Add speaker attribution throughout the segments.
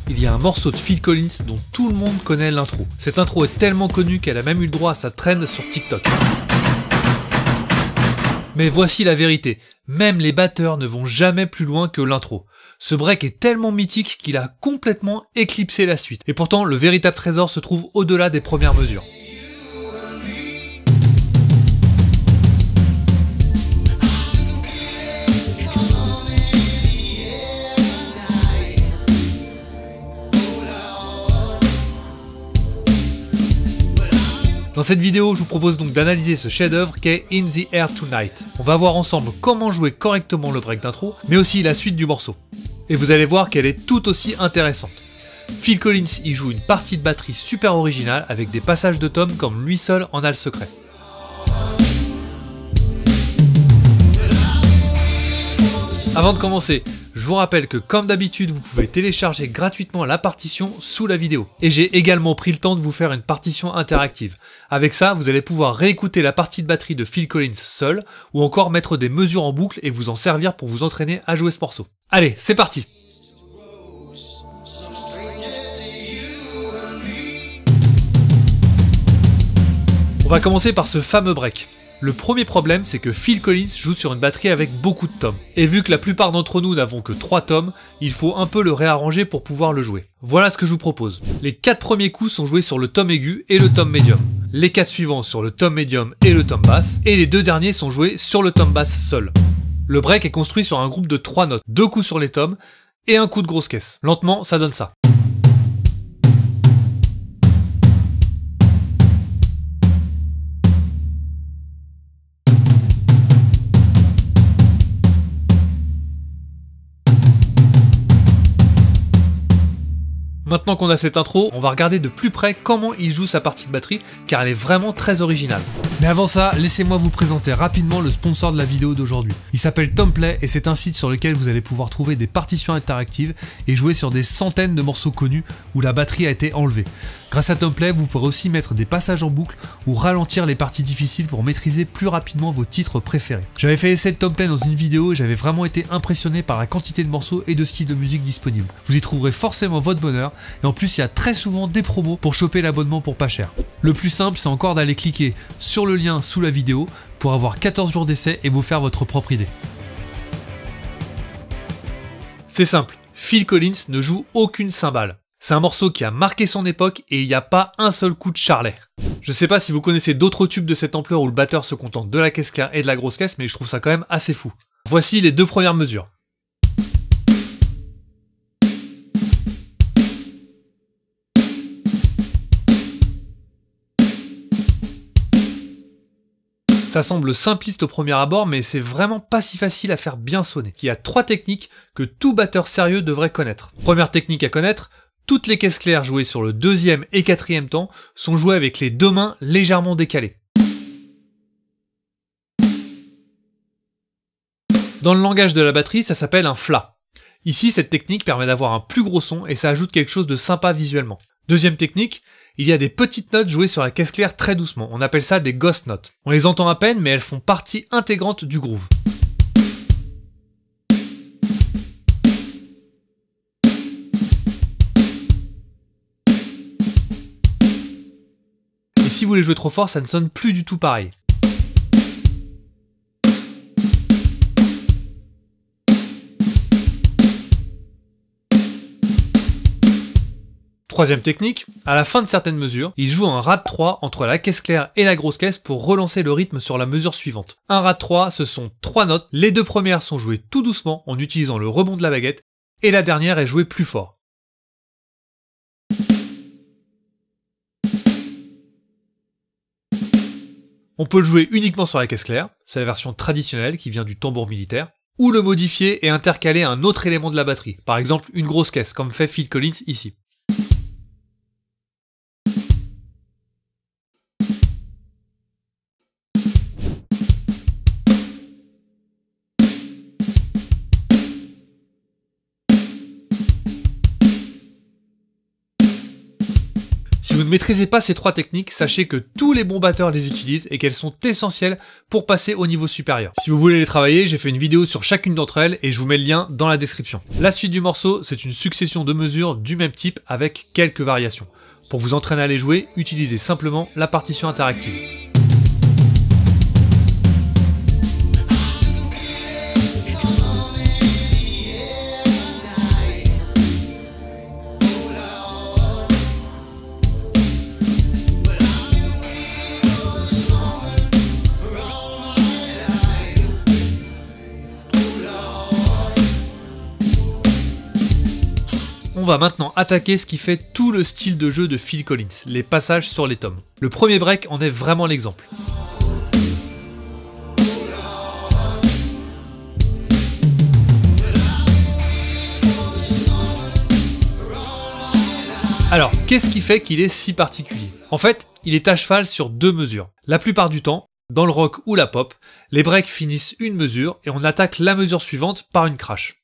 Speaker 1: il y a un morceau de Phil Collins dont tout le monde connaît l'intro. Cette intro est tellement connue qu'elle a même eu le droit à sa trend sur TikTok. Mais voici la vérité, même les batteurs ne vont jamais plus loin que l'intro. Ce break est tellement mythique qu'il a complètement éclipsé la suite. Et pourtant, le véritable trésor se trouve au-delà des premières mesures. Dans cette vidéo, je vous propose donc d'analyser ce chef-d'œuvre qu'est In the Air Tonight. On va voir ensemble comment jouer correctement le break d'intro, mais aussi la suite du morceau. Et vous allez voir qu'elle est tout aussi intéressante. Phil Collins y joue une partie de batterie super originale avec des passages de tomes comme lui seul en a le secret. Avant de commencer, je vous rappelle que comme d'habitude, vous pouvez télécharger gratuitement la partition sous la vidéo. Et j'ai également pris le temps de vous faire une partition interactive. Avec ça, vous allez pouvoir réécouter la partie de batterie de Phil Collins seul, ou encore mettre des mesures en boucle et vous en servir pour vous entraîner à jouer ce morceau. Allez, c'est parti! On va commencer par ce fameux break. Le premier problème, c'est que Phil Collins joue sur une batterie avec beaucoup de tomes. Et vu que la plupart d'entre nous n'avons que 3 tomes, il faut un peu le réarranger pour pouvoir le jouer. Voilà ce que je vous propose. Les 4 premiers coups sont joués sur le tome aigu et le tome médium. Les 4 suivants sur le tome médium et le tome basse. Et les 2 derniers sont joués sur le tome basse seul. Le break est construit sur un groupe de 3 notes. 2 coups sur les tomes et un coup de grosse caisse. Lentement, ça donne ça. Maintenant qu'on a cette intro, on va regarder de plus près comment il joue sa partie de batterie, car elle est vraiment très originale. Mais avant ça, laissez-moi vous présenter rapidement le sponsor de la vidéo d'aujourd'hui. Il s'appelle Tomplay et c'est un site sur lequel vous allez pouvoir trouver des partitions interactives et jouer sur des centaines de morceaux connus où la batterie a été enlevée. Grâce à Tomplay, vous pourrez aussi mettre des passages en boucle ou ralentir les parties difficiles pour maîtriser plus rapidement vos titres préférés. J'avais fait essai de Tomplay dans une vidéo et j'avais vraiment été impressionné par la quantité de morceaux et de styles de musique disponibles. Vous y trouverez forcément votre bonheur et en plus il y a très souvent des promos pour choper l'abonnement pour pas cher. Le plus simple, c'est encore d'aller cliquer sur le lien sous la vidéo pour avoir 14 jours d'essai et vous faire votre propre idée. C'est simple, Phil Collins ne joue aucune cymbale. C'est un morceau qui a marqué son époque et il n'y a pas un seul coup de charlet. Je sais pas si vous connaissez d'autres tubes de cette ampleur où le batteur se contente de la caisse claire et de la grosse caisse, mais je trouve ça quand même assez fou. Voici les 2 premières mesures. Ça semble simpliste au premier abord, mais c'est vraiment pas si facile à faire bien sonner. Il y a 3 techniques que tout batteur sérieux devrait connaître. Première technique à connaître, toutes les caisses claires jouées sur le 2e et 4e temps sont jouées avec les 2 mains légèrement décalées. Dans le langage de la batterie, ça s'appelle un flat. Ici, cette technique permet d'avoir un plus gros son et ça ajoute quelque chose de sympa visuellement. Deuxième technique, il y a des petites notes jouées sur la caisse claire très doucement. On appelle ça des ghost notes. On les entend à peine, mais elles font partie intégrante du groove. Et si vous les jouez trop fort, ça ne sonne plus du tout pareil. Troisième technique, à la fin de certaines mesures, il joue un rad 3 entre la caisse claire et la grosse caisse pour relancer le rythme sur la mesure suivante. Un rad 3, ce sont 3 notes, les 2 premières sont jouées tout doucement en utilisant le rebond de la baguette, et la dernière est jouée plus fort. On peut le jouer uniquement sur la caisse claire, c'est la version traditionnelle qui vient du tambour militaire, ou le modifier et intercaler un autre élément de la batterie, par exemple une grosse caisse, comme fait Phil Collins ici. Si Si vous ne maîtrisez pas ces 3 techniques, sachez que tous les bons batteurs les utilisent et qu'elles sont essentielles pour passer au niveau supérieur. Si vous voulez les travailler, j'ai fait une vidéo sur chacune d'entre elles et je vous mets le lien dans la description. La suite du morceau, c'est une succession de mesures du même type avec quelques variations. Pour vous entraîner à les jouer, utilisez simplement la partition interactive. On va maintenant attaquer ce qui fait tout le style de jeu de Phil Collins, les passages sur les tomes. Le premier break en est vraiment l'exemple. Alors, qu'est-ce qui fait qu'il est si particulier? En fait, il est à cheval sur 2 mesures. La plupart du temps, dans le rock ou la pop, les breaks finissent une mesure et on attaque la mesure suivante par une crash.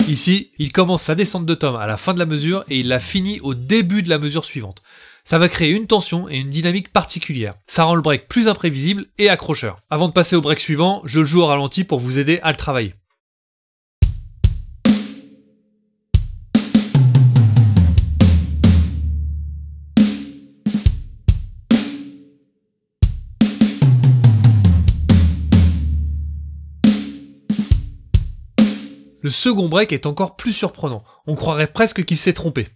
Speaker 1: Ici, il commence sa descente de tome à la fin de la mesure et il la finit au début de la mesure suivante. Ça va créer une tension et une dynamique particulière. Ça rend le break plus imprévisible et accrocheur. Avant de passer au break suivant, je le joue au ralenti pour vous aider à le travailler. Le second break est encore plus surprenant, on croirait presque qu'il s'est trompé.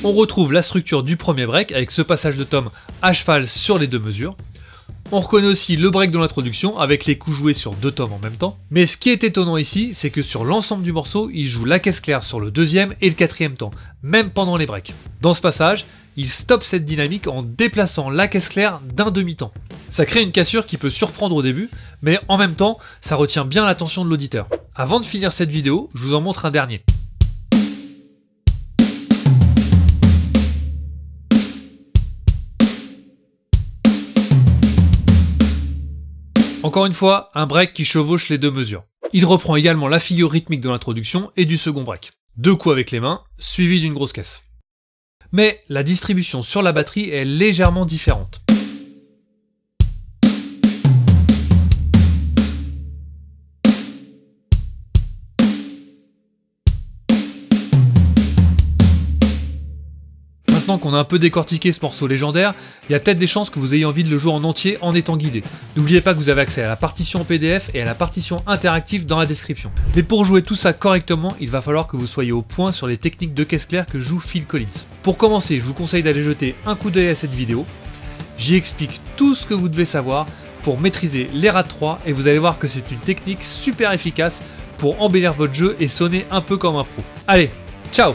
Speaker 1: On retrouve la structure du premier break avec ce passage de tome à cheval sur les 2 mesures. On reconnaît aussi le break de l'introduction avec les coups joués sur 2 tomes en même temps. Mais ce qui est étonnant ici, c'est que sur l'ensemble du morceau, il joue la caisse claire sur le 2e et le 4e temps, même pendant les breaks. Dans ce passage, il stoppe cette dynamique en déplaçant la caisse claire d'un demi-temps. Ça crée une cassure qui peut surprendre au début, mais en même temps, ça retient bien l'attention de l'auditeur. Avant de finir cette vidéo, je vous en montre un dernier. Encore une fois, un break qui chevauche les 2 mesures. Il reprend également la figure rythmique de l'introduction et du second break. 2 coups avec les mains, suivis d'une grosse caisse. Mais la distribution sur la batterie est légèrement différente. Maintenant qu'on a un peu décortiqué ce morceau légendaire, il y a peut-être des chances que vous ayez envie de le jouer en entier en étant guidé. N'oubliez pas que vous avez accès à la partition PDF et à la partition interactive dans la description. Mais pour jouer tout ça correctement, il va falloir que vous soyez au point sur les techniques de caisse claire que joue Phil Collins. Pour commencer, je vous conseille d'aller jeter un coup d'œil à cette vidéo. J'y explique tout ce que vous devez savoir pour maîtriser les rats 3 et vous allez voir que c'est une technique super efficace pour embellir votre jeu et sonner un peu comme un pro. Allez, ciao!